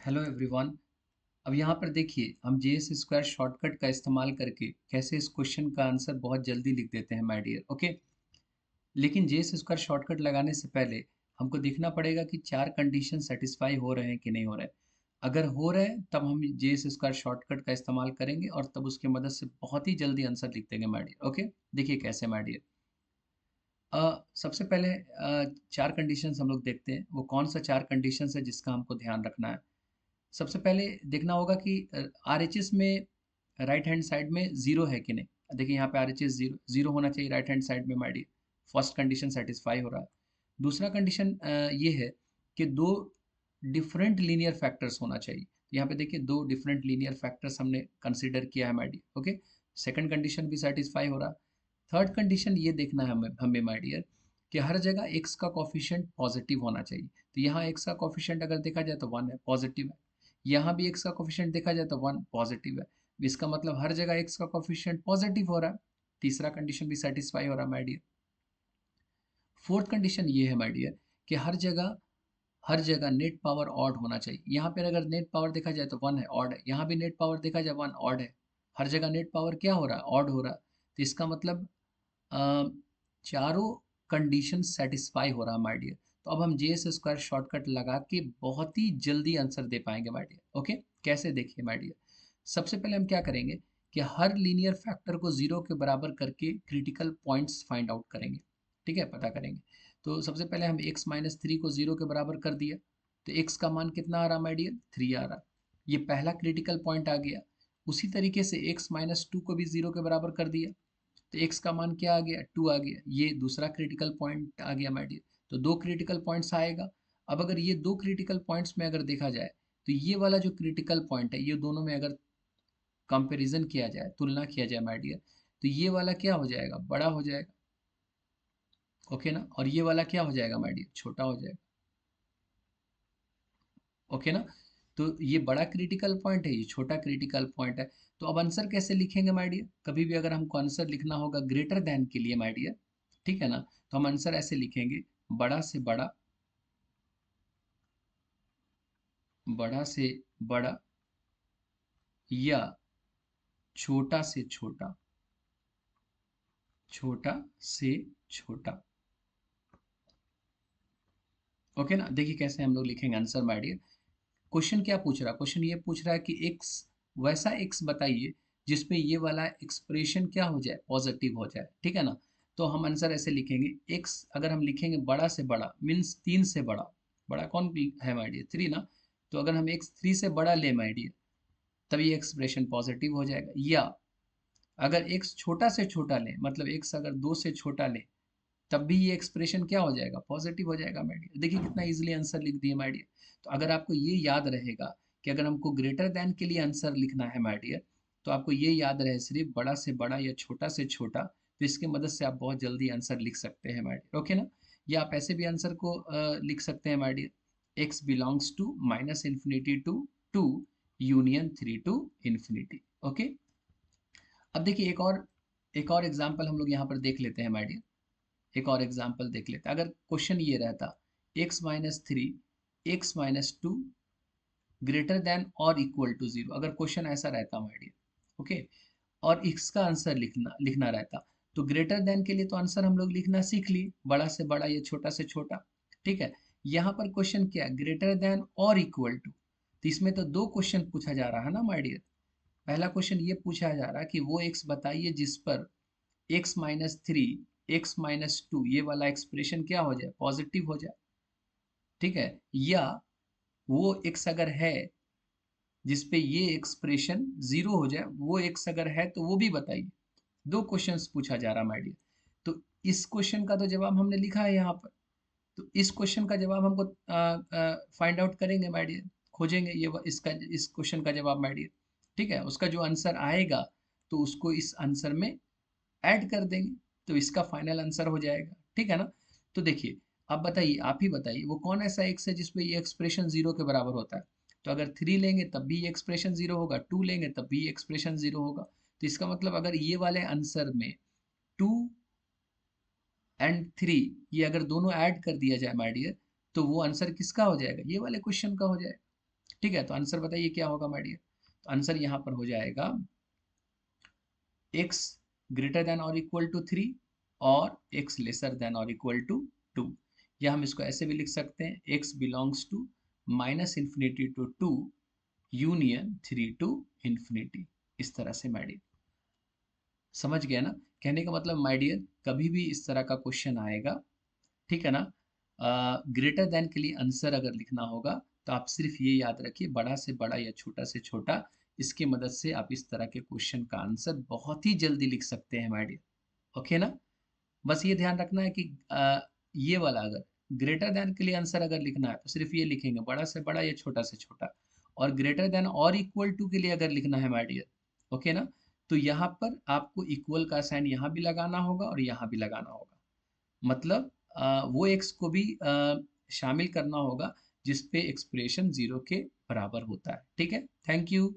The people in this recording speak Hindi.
Hello everyone. अब यहाँ पर देखिए हम जे एस स्क्वायर शॉर्टकट का इस्तेमाल करके कैसे इस क्वेश्चन का आंसर बहुत जल्दी लिख देते हैं माय डियर। ओके, लेकिन जे एस स्क्वायर शॉर्टकट लगाने से पहले हमको देखना पड़ेगा कि चार कंडीशन सेटिस्फाई हो रहे हैं कि नहीं हो रहे हैं। अगर हो रहे हैं तब हम जे एस स्क्वायर शॉर्टकट का इस्तेमाल करेंगे और तब उसकी मदद से बहुत ही जल्दी आंसर लिख देंगे माय डियर। ओके, देखिए कैसे माय डियर। सबसे पहले चार कंडीशंस हम लोग देखते हैं, वो कौन सा चार कंडीशंस है जिसका हमको ध्यान रखना है। सबसे पहले देखना होगा कि आरएचएस में राइट हैंड साइड में जीरो है कि नहीं। देखिए यहाँ पे आरएचएस जीरो जीरो होना चाहिए राइट हैंड साइड में my dear. First condition satisfy हो रहा है। दूसरा कंडीशन ये है कि दो डिफरेंट लीनियर फैक्टर्स होना चाहिए। यहाँ पे देखिए दो डिफरेंट लीनियर फैक्टर्स हमने कंसिडर किया है my dear. Okay, second condition भी सेटिस्फाई हो रहा है। थर्ड कंडीशन ये देखना है हमें हमें माय डियर कि हर जगह एक्स का कॉफिशिएंट पॉजिटिव होना चाहिए। तो यहाँ एक्स का कॉफिशिएंट अगर देखा जाए तो वन है, पॉजिटिव है। यहाँ भी एक्स का कोफिशिएंट देखा जाए तो वन पॉजिटिव है। इसका मतलब हर जगह एक्स का कोफिशिएंट पॉजिटिव हो रहा है। तीसरा कंडीशन भी सेटिस्फाई हो रहा है माय डियर। फोर्थ कंडीशन ये है माय डियर कि हर जगह नेट पावर ऑड होना चाहिए। यहाँ पर अगर नेट पावर देखा जाए तो वन है, ऑड है। यहाँ भी नेट पावर देखा जाए वन, ऑड है। हर जगह नेट पावर क्या हो रहा है, ऑड हो रहा है। तो इसका मतलब अ, चारों कंडीशन सेटिस्फाई हो रहा है माय डियर। तो अब हम जे एस स्क्वायर शॉर्टकट लगा के बहुत ही जल्दी आंसर दे पाएंगे माय डियर। ओके, कैसे देखिए माय डियर। सबसे पहले हम क्या करेंगे कि हर लीनियर फैक्टर को जीरो के बराबर करके क्रिटिकल पॉइंट्स फाइंड आउट करेंगे। ठीक है, पता करेंगे। तो सबसे पहले हम x माइनस थ्री को जीरो के बराबर कर दिया। तो x का मान कितना आ रहा माय डियर, थ्री आ रहा। ये पहला क्रिटिकल पॉइंट आ गया। उसी तरीके से x माइनस टू को भी जीरो के बराबर कर दिया। तो x का मान क्या आ गया, टू आ गया। ये दूसरा क्रिटिकल पॉइंट आ गया माय डियर। तो दो क्रिटिकल पॉइंट्स आएगा। अब अगर ये दो क्रिटिकल पॉइंट्स में अगर देखा जाए तो ये वाला जो क्रिटिकल पॉइंट है, ये दोनों में अगर कंपैरिजन किया जाए, तुलना किया जाए माय डियर, तो ये वाला क्या हो जाएगा, बड़ा हो जाएगा। ओके ना, और ये वाला क्या हो जाएगा माय डियर, छोटा हो जाएगा। ओके ना। तो ये बड़ा क्रिटिकल पॉइंट है, ये छोटा क्रिटिकल पॉइंट है। तो अब आंसर कैसे लिखेंगे माय डियर। कभी भी अगर हमको आंसर लिखना होगा ग्रेटर देन के लिए माय डियर, ठीक है ना, तो हम आंसर ऐसे लिखेंगे, बड़ा से बड़ा, बड़ा से बड़ा, या छोटा से छोटा, छोटा से छोटा। ओके ना, देखिए कैसे हम लोग लिखेंगे आंसर माय डियर। क्वेश्चन क्या पूछ रहा है, क्वेश्चन ये पूछ रहा है कि एक्स, वैसा एक्स बताइए जिसपे ये वाला एक्सप्रेशन क्या हो जाए, पॉजिटिव हो जाए। ठीक है ना। तो हम आंसर ऐसे लिखेंगे, एक्स अगर हम लिखेंगे बड़ा से बड़ा मीन्स तीन से बड़ा, बड़ा कौन है माय डियर, थ्री ना। तो अगर हम एक्स थ्री से बड़ा ले माय डियर, तब ये एक्सप्रेशन पॉजिटिव हो जाएगा। या अगर एक्स छोटा से छोटा ले, मतलब एक्स अगर दो से छोटा ले, तब भी ये एक्सप्रेशन क्या हो जाएगा, पॉजिटिव हो जाएगा माय डियर। देखिए कितना इजीली आंसर लिख दिए माय डियर। तो अगर आपको ये याद रहेगा कि अगर हमको ग्रेटर देन के लिए आंसर लिखना है माय डियर, तो आपको ये याद रहे सिर्फ बड़ा से बड़ा या छोटा से छोटा, तो इसकी मदद से आप बहुत जल्दी आंसर लिख सकते हैं माय डियर। ओके ना। या आप ऐसे भी आंसर को लिख सकते हैं my dear, X belongs to minus infinity to two union three to infinity. Okay, अब देखिए एक और एग्जाम्पल हम लोग यहाँ पर देख लेते हैं माय डियर। एक और एग्जाम्पल देख लेते हैं। अगर क्वेश्चन ये रहता x minus three, x minus two greater than और इक्वल टू जीरो, अगर क्वेश्चन ऐसा रहता हमारे लिए, ओके, और इसका आंसर लिखना लिखना रहता, तो ग्रेटर देन के लिए तो आंसर हम लोग लिखना सीख लिए, बड़ा से बड़ा या छोटा से छोटा। ठीक है, यहाँ पर क्वेश्चन क्या है, ग्रेटर देन और इक्वल टू। तो इसमें तो दो क्वेश्चन पूछा जा रहा है ना माय डियर। पहला क्वेश्चन ये पूछा जा रहा है कि वो एक्स बताइए जिस पर x minus three, x minus two, ये वाला एक्सप्रेशन क्या हो जाए, पॉजिटिव हो जाए। ठीक है, या वो एक्स अगर है जिसपे ये एक्सप्रेशन जीरो हो जाए, वो एक्स अगर है तो वो भी बताइए। दो क्वेश्चंस पूछा जा रहा माय डियर। तो इस क्वेश्चन का तो जवाब हमने लिखा है यहाँ पर। तो इस क्वेश्चन का जवाब हमको फाइंड आउट करेंगे माय डियर, खोजेंगे ये इसका, इस क्वेश्चन का जवाब माय डियर। ठीक है, उसका जो आंसर आएगा तो उसको इस आंसर में ऐड कर देंगे, तो इसका फाइनल आंसर हो जाएगा। ठीक है ना। तो देखिए, आप बताइए, आप ही बताइए वो कौन ऐसा एक्स है जिसमें ये एक्सप्रेशन जीरो के बराबर होता है। तो अगर थ्री लेंगे तब भी ये एक्सप्रेशन जीरो होगा, टू लेंगे तब भी ये एक्सप्रेशन जीरो होगा। तो इसका मतलब अगर ये वाले आंसर में टू एंड थ्री, ये अगर दोनों ऐड कर दिया जाए माय डियर, तो वो आंसर किसका हो जाएगा, ये वाले क्वेश्चन का हो जाएगा। ठीक है, तो आंसर बताइए क्या होगा माय डियर। तो आंसर यहाँ पर हो जाएगा x ग्रेटर देन और इक्वल टू 3 और x लेसर देन और इक्वल टू 2। या हम इसको ऐसे भी लिख सकते हैं, x belongs to minus infinity to 2 union 3 to infinity. इस तरह से माय डियर, समझ गया ना। कहने का मतलब माय डियर, कभी भी इस तरह का क्वेश्चन आएगा, ठीक है ना, ग्रेटर देन के लिए आंसर अगर लिखना होगा तो आप सिर्फ ये याद रखिए, बड़ा से बड़ा या छोटा से छोटा, इसकी मदद से आप इस तरह के क्वेश्चन का आंसर बहुत ही जल्दी लिख सकते हैं माय डियर। ओके ना। बस ये ध्यान रखना है कि ये वाला अगर ग्रेटर देन के लिए आंसर अगर लिखना है तो सिर्फ ये लिखेंगे, बड़ा से बड़ा या छोटा से छोटा। और ग्रेटर देन और इक्वल टू के लिए अगर लिखना है माय डियर, ओके ना, तो यहाँ पर आपको इक्वल का साइन यहाँ भी लगाना होगा और यहाँ भी लगाना होगा। मतलब वो एक्स को भी शामिल करना होगा जिस पे एक्सप्रेशन जीरो के बराबर होता है। ठीक है, थैंक यू।